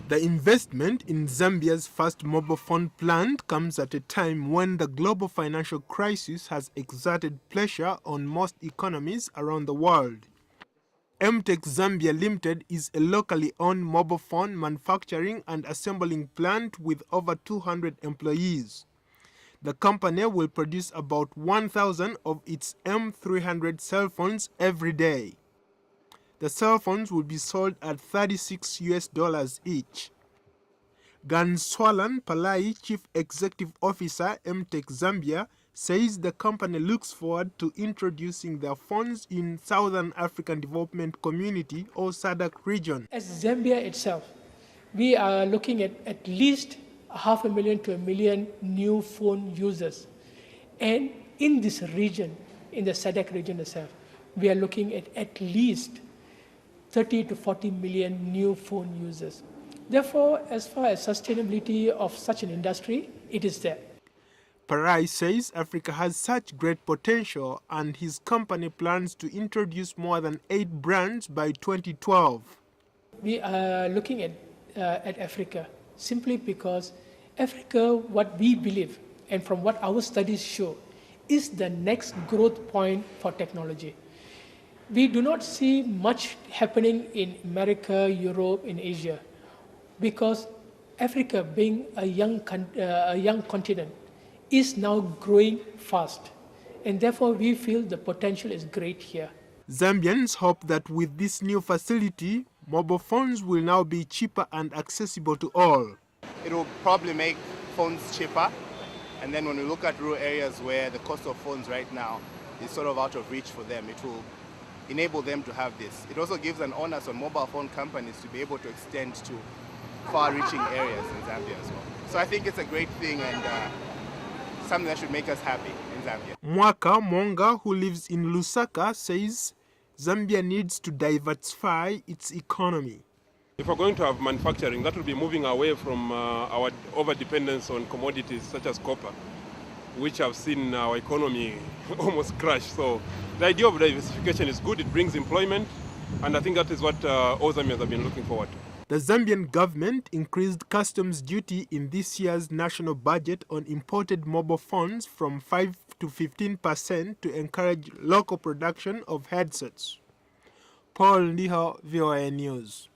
The investment in Zambia's first mobile phone plant comes at a time when the global financial crisis has exerted pressure on most economies around the world. Mtech Zambia Limited is a locally owned mobile phone manufacturing and assembling plant with over 200 employees. The company will produce about 1,000 of its M300 cell phones every day. The cell phones will be sold at $36 each. Ganswalan Palai, Chief Executive Officer, Mtech Zambia, says the company looks forward to introducing their phones in Southern African Development Community or SADC region. As Zambia itself, we are looking at least 500,000 to 1 million new phone users. And in this region, in the SADC region itself, we are looking at least 30 to 40 million new phone users. Therefore, as far as sustainability of such an industry, it is there. Parai says Africa has such great potential and his company plans to introduce more than 8 brands by 2012. We are looking at Africa simply because Africa, what we believe, and from what our studies show, is the next growth point for technology. We do not see much happening in America, Europe, in Asia, because Africa, being a young continent, is now growing fast. And therefore, we feel the potential is great here. Zambians hope that with this new facility, mobile phones will now be cheaper and accessible to all. It will probably make phones cheaper. And then when we look at rural areas where the cost of phones right now is sort of out of reach for them, it will enable them to have this. It also gives an onus on mobile phone companies to be able to extend to far-reaching areas in Zambia as well. So I think it's a great thing and something that should make us happy in Zambia. Mwaka Monga, who lives in Lusaka, says Zambia needs to diversify its economy. If we're going to have manufacturing, that will be moving away from our over-dependence on commodities such as copper, which have seen our economy almost crash. So the idea of diversification is good, it brings employment, and I think that is what all Zambians have been looking forward to. The Zambian government increased customs duty in this year's national budget on imported mobile phones from 5 to 15% to encourage local production of headsets. Paul Ndiho, VOA News.